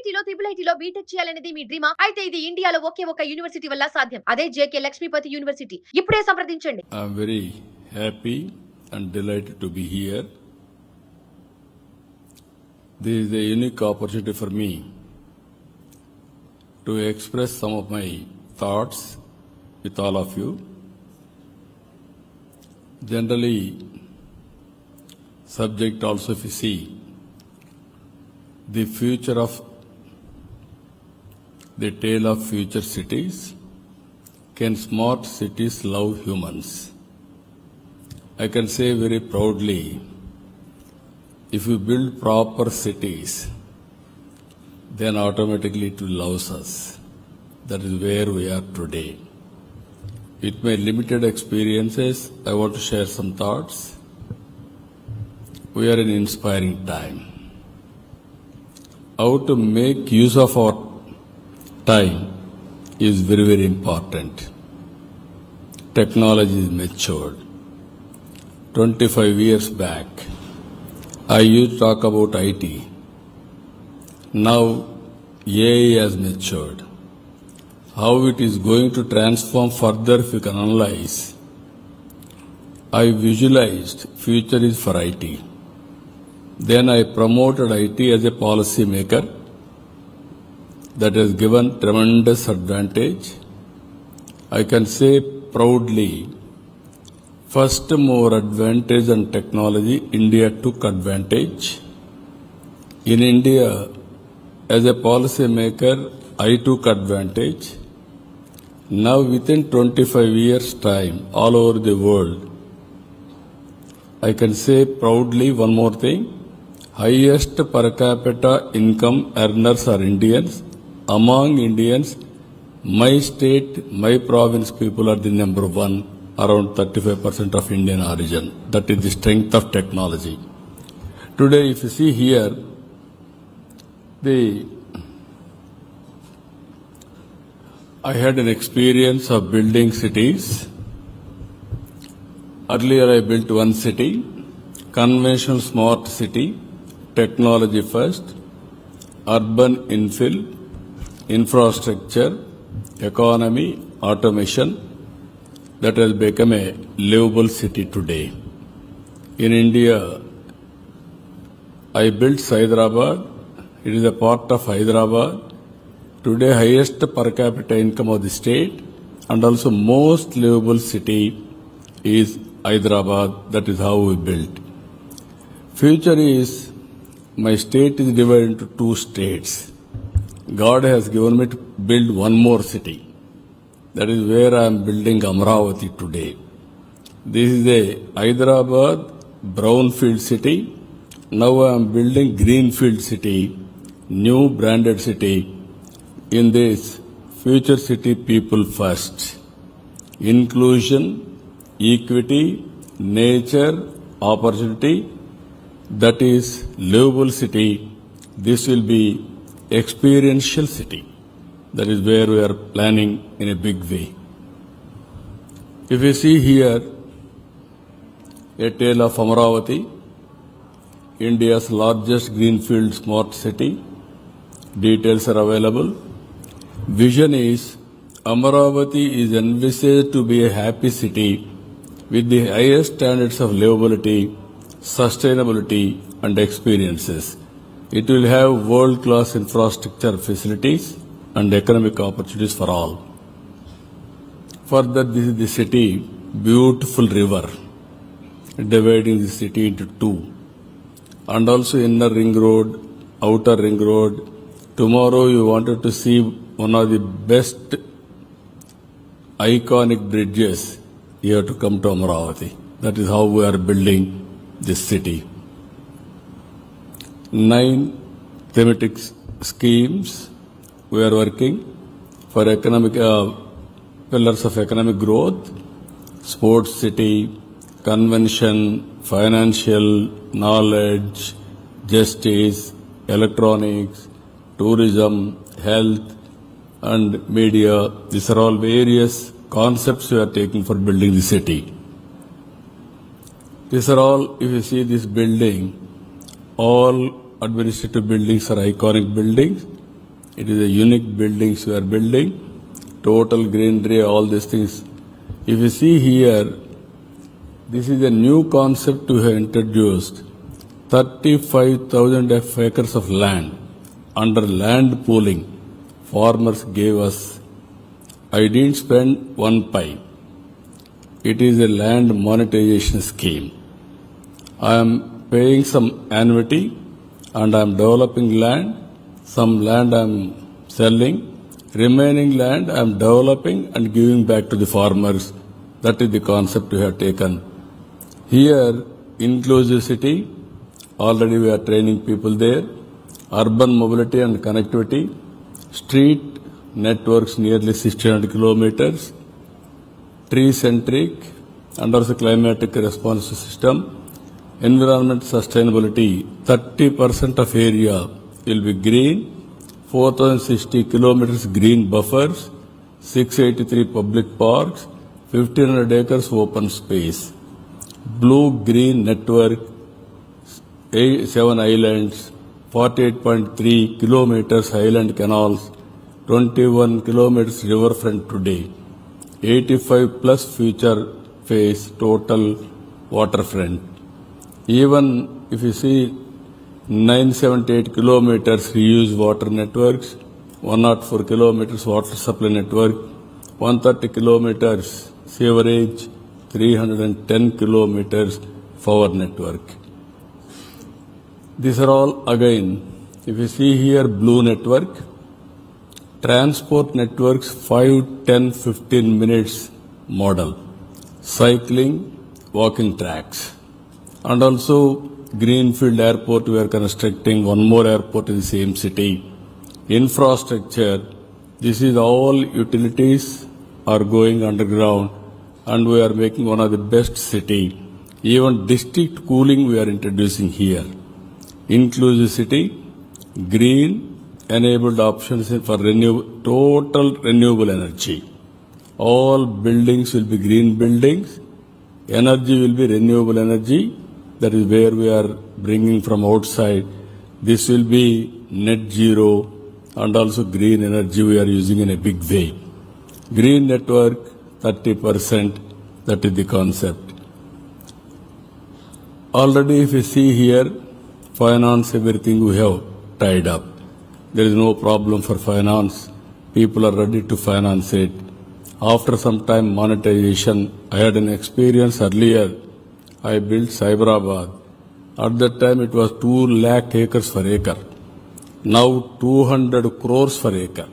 ఐఐటీలో triple ఐటీలో BTech చేయాలనేది మీ డ్రీమా? అయితే ఇది ఇండియాలో ఒకే ఒక యూనివర్సిటీ వల్ల సాధ్యం. అదే జేకే లక్ష్మీపతి యూనివర్సిటీ. ఇప్పుడే సంప్రదించండి. I'm very happy and delighted to be here. This is a unique opportunity for me to express some of my thoughts with all of you. Generally, subject also if you see, the future of the tale of future cities. Can smart cities love humans? I can say very proudly, if you build proper cities, then automatically it will love us. That is where we are today. With my limited experiences, I want to share some thoughts. We are in inspiring time. How to make use of our time is very, very important. Technology is matured. 25 years back, I used to talk about IT. Now, AI has matured. How it is going to transform further if you can analyze. I visualized future is for IT. Then I promoted IT as a policy maker. That has given tremendous advantage. I can say proudly, first mover advantage on technology, India took advantage. In India, as a policy maker, I took advantage. Now within 25 years' time, all over the world, I can say proudly one more thing, highest per capita income earners are Indians. Among Indians, my state, my province people are the number one, around 35% of Indian origin. That is the strength of technology. Today, if you see here, I had an experience of building cities. Earlier, I built one city, conventional smart city, technology first, urban infill, infrastructure, economy, automation, that has become a livable city today. In India, I built Hyderabad. It is a part of Hyderabad. Today, highest per capita income of the state and also most livable city is Hyderabad. That is how we built. Future is, my state is divided into two states. God has given me to build one more city. That is where I am building Amravati today. This is a Hyderabad brownfield city. Now I am building greenfield city, new branded city. In this, future city people first. Inclusion, equity, nature, opportunity. That is livable city. This will be experiential city. That is where we are planning in a big way. If you see here, a tale of Amravati, India's largest greenfield smart city. Details are available. Vision is, Amravati is envisaged to be a happy city with the highest standards of livability, sustainability and experiences. It will have world-class infrastructure facilities and economic opportunities for all. Further, this is the city, beautiful river, dividing the city into two. And also inner ring road, outer ring road. Tomorrow you wanted to see one of the best iconic bridges, you have to come to Amravati. That is how we are building this city. 9 thematic schemes we are working for economic pillars of economic growth, sports city, convention, financial, knowledge, justice, electronics, tourism, health and media. These are all various concepts we are taking for building the city. These are all, if you see this building, all administrative buildings are iconic buildings. It is a unique buildings we are building, total greenery, all these things. If you see here, this is a new concept we have introduced. 35,000 acres of land under land pooling. Farmers gave us. I didn't spend one pie. It is a land monetization scheme. I am paying some annuity and I am developing land. Some land I am selling. Remaining land I am developing and giving back to the farmers. That is the concept we have taken. Here, inclusive city, already we are training people there. Urban mobility and connectivity, street networks nearly 600 kilometers, tree-centric and also climatic response system, environment sustainability, 30% of area will be green, 4,060 kilometers green buffers, 683 public parks, 1,500 acres open space, blue-green network, 7 islands, 48.3 kilometers island canals, 21 kilometers riverfront today, 85 plus future phase total waterfront. Even if you see 978 kilometers reuse water networks, 104 kilometers water supply network, 130 kilometers sewerage, 310 kilometers power network. These are all again, if you see here blue network, transport networks 5, 10, 15 minutes model, cycling, walking tracks. And also Greenfield Airport we are constructing, one more airport in the same city. Infrastructure, this is all utilities are going underground and we are making one of the best city. Even district cooling we are introducing here. Inclusive city, green, enabled options for total renewable energy. All buildings will be green buildings. Energy will be renewable energy. That is where we are bringing from outside. This will be net zero and also green energy we are using in a big way. Green network, 30%, that is the concept. Already if you see here, finance, everything we have tied up. There is no problem for finance. People are ready to finance it. After some time, monetization. I had an experience earlier. I built Cyberabad. At that time, it was 2 lakh acres per acre. Now, 200 crores per acre.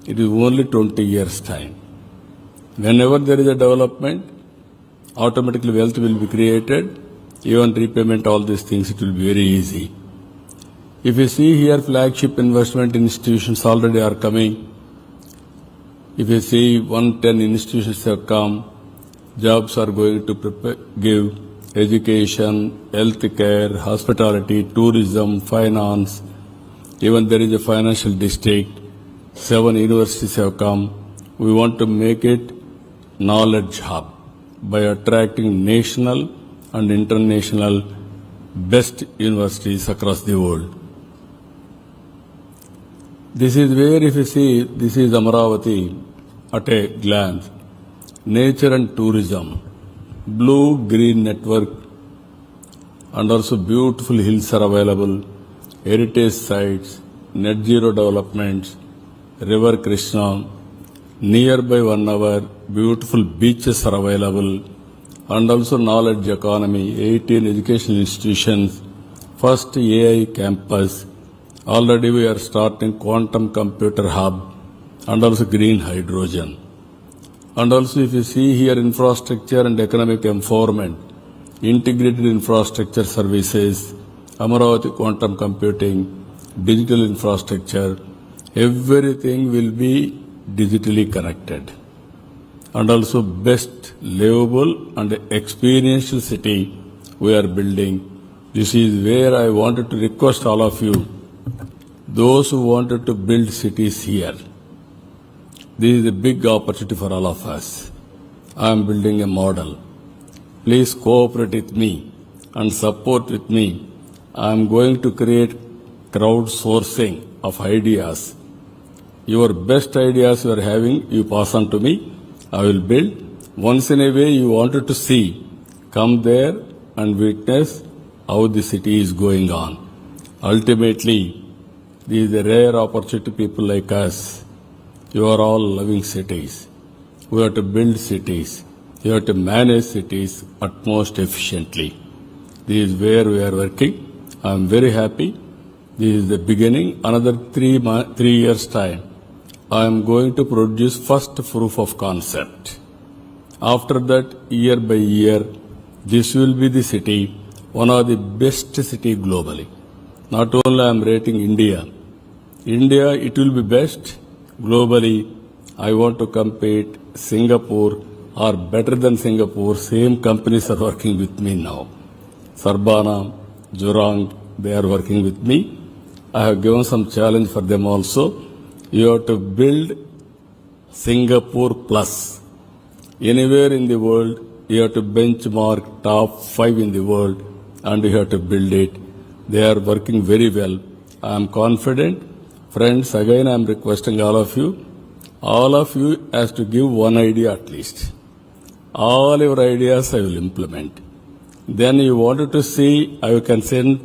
It is only 20 years' time. Whenever there is a development, automatically wealth will be created. Even repayment, all these things, it will be very easy. If you see here, flagship investment institutions already are coming. If you see 110 institutions have come, jobs are going to give, education, healthcare, hospitality, tourism, finance. Even there is a financial district. 7 universities have come. We want to make it knowledge hub by attracting national and international best universities across the world. This is where, if you see, this is Amaravati at a glance. Nature and tourism, blue-green network, and also beautiful hills are available, heritage sites, net zero developments, River Krishna, nearby 1 hour, beautiful beaches are available, and also knowledge economy, 18 educational institutions, first AI campus. Already we are starting quantum computer hub and also green hydrogen. And also if you see here infrastructure and economic empowerment, integrated infrastructure services, Amaravati quantum computing, digital infrastructure, everything will be digitally connected. And also best livable and experiential city we are building. This is where I wanted to request all of you, those who wanted to build cities here. This is a big opportunity for all of us. I am building a model. Please cooperate with me and support with me. I am going to create crowdsourcing of ideas Your best ideas you are having, you pass on to me. I will build. Once in a way you wanted to see, come there and witness how the city is going on. Ultimately, this is a rare opportunity people like us. You are all loving cities. We have to build cities. You have to manage cities at most efficiently. This is where we are working. I am very happy. This is the beginning. Another 3 years' time, I am going to produce first proof of concept. After that, year by year, this will be the city, one of the best city globally. Not only I am rating India, it will be best globally. I want to compete Singapore or better than Singapore. Same companies are working with me now. Sarbana, Jurong, they are working with me. I have given some challenge for them also. You have to build Singapore plus. Anywhere in the world, you have to benchmark top 5 in the world and you have to build it. They are working very well. I am confident. Friends, again I am requesting all of you has to give one idea at least. All your ideas I will implement. Then you wanted to see, I can send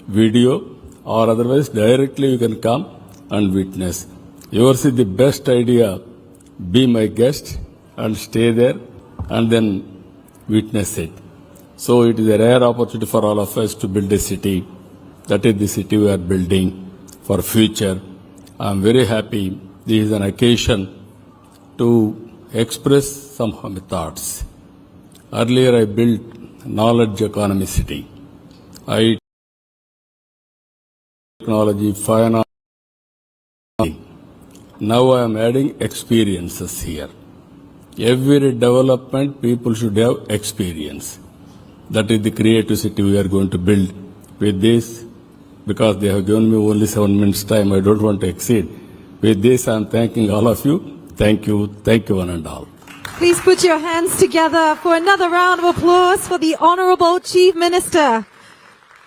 video or otherwise directly you can come and witness. Yours is the best idea. Be my guest and stay there and then witness it. So it is a rare opportunity for all of us to build a city. That is the city we are building for future. I am very happy. This is an occasion to express some of my thoughts. Earlier I built knowledge economy city. IT, technology, finance. Now I am adding experiences here. Every development, people should have experience. That is the creative city we are going to build with this. Because they have given me only 7 minutes time, I don't want to exceed. With this, I am thanking all of you. Thank you one and all. Please put your hands together for another round of applause for the Honorable Chief Minister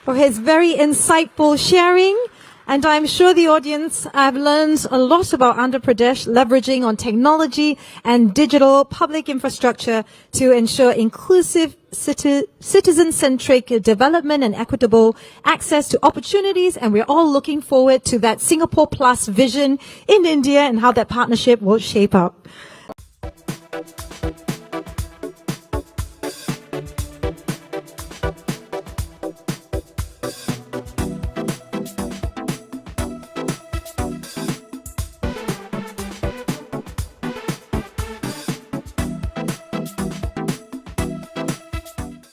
for his very insightful sharing. And I'm sure the audience have learned a lot about Andhra Pradesh leveraging on technology and digital public infrastructure to ensure inclusive, citizen-centric development and equitable access to opportunities. And we're all looking forward to that Singapore Plus vision in India and how that partnership will shape up.